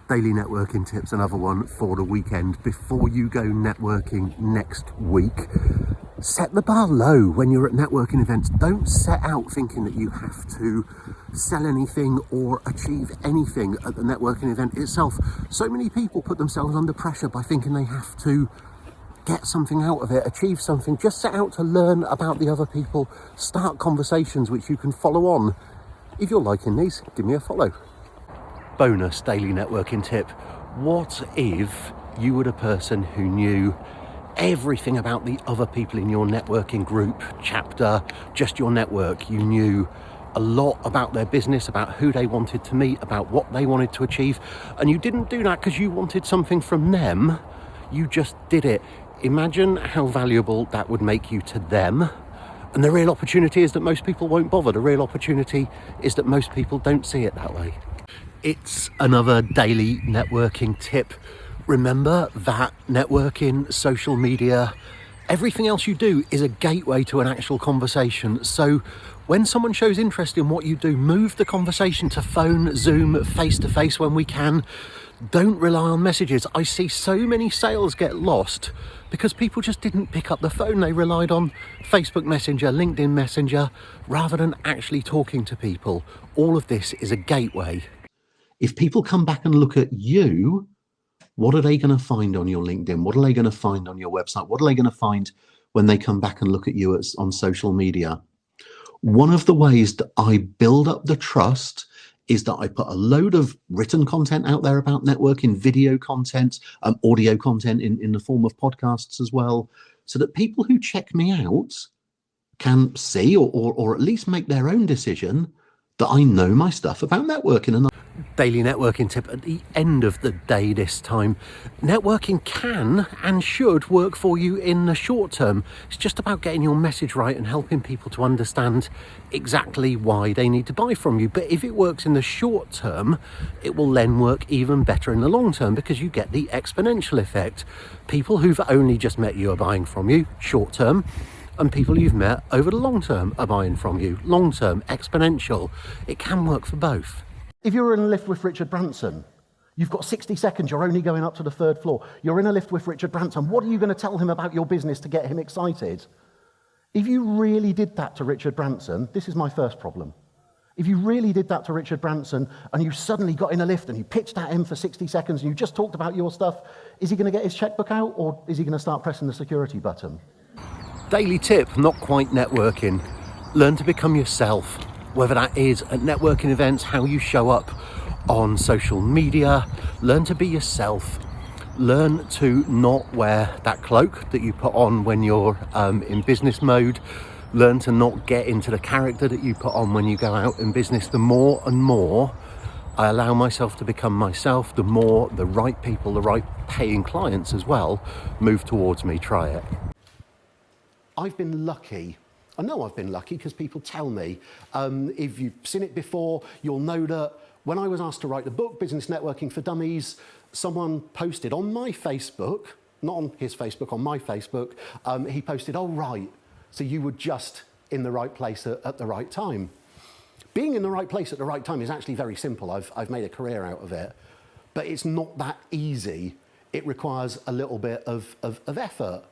Daily networking tips, another one for the weekend. Before you go networking next week, set the bar low when you're at networking events. Don't set out thinking that you have to sell anything or achieve anything at the networking event itself. So many people put themselves under pressure by thinking they have to get something out of it, achieve something. Just set out to learn about the other people, start conversations which you can follow on. If you're liking these, give me a follow. Bonus daily networking tip. What if you were the person who knew everything about the other people in your networking group, chapter, just your network? You knew a lot about their business, about who they wanted to meet, about what they wanted to achieve, and you didn't do that because you wanted something from them. You just did it. Imagine how valuable that would make you to them. And the real opportunity is that most people won't bother. The real opportunity is that most people don't see it that way. It's another daily networking tip. Remember that networking, social media, everything else you do is a gateway to an actual conversation. So when someone shows interest in what you do, move the conversation to phone, Zoom, face-to-face when we can. Don't rely on messages. I see so many sales get lost because people just didn't pick up the phone. They relied on Facebook Messenger, LinkedIn Messenger, rather than actually talking to people. All of this is a gateway. If people come back and look at you, what are they going to find on your LinkedIn? What are they going to find on your website? What are they going to find when they come back and look at you on social media? One of the ways that I build up the trust is that I put a load of written content out there about networking, video content, audio content in the form of podcasts as well, so that people who check me out can see or at least make their own decision that I know my stuff about networking. And daily networking tip at the end of the day this time. Networking can and should work for you in the short term. It's just about getting your message right and helping people to understand exactly why they need to buy from you. But if it works in the short term, it will then work even better in the long term because you get the exponential effect. People who've only just met you are buying from you short term, and people you've met over the long term are buying from you long term, exponential. It can work for both. If you're in a lift with Richard Branson, you've got 60 seconds, you're only going up to the 3rd floor. You're in a lift with Richard Branson. What are you going to tell him about your business to get him excited? If you really did that to Richard Branson, this is my first problem. If you really did that to Richard Branson and you suddenly got in a lift and you pitched at him for 60 seconds and you just talked about your stuff, is he going to get his checkbook out or is he going to start pressing the security button? Daily tip, not quite networking. Learn to become yourself. Whether that is at networking events, how you show up on social media, learn to be yourself. Learn to not wear that cloak that you put on when you're in business mode. Learn to not get into the character that you put on when you go out in business. The more and more I allow myself to become myself, the more the right people, the right paying clients as well, move towards me. Try it. I've been lucky. I know I've been lucky because people tell me. If you've seen it before, you'll know that when I was asked to write the book, Business Networking for Dummies, someone posted on my Facebook, not on his Facebook, on my Facebook, he posted, "Oh, right, so you were just in the right place at the right time." Being in the right place at the right time is actually very simple. I've made a career out of it, but it's not that easy. It requires a little bit of effort.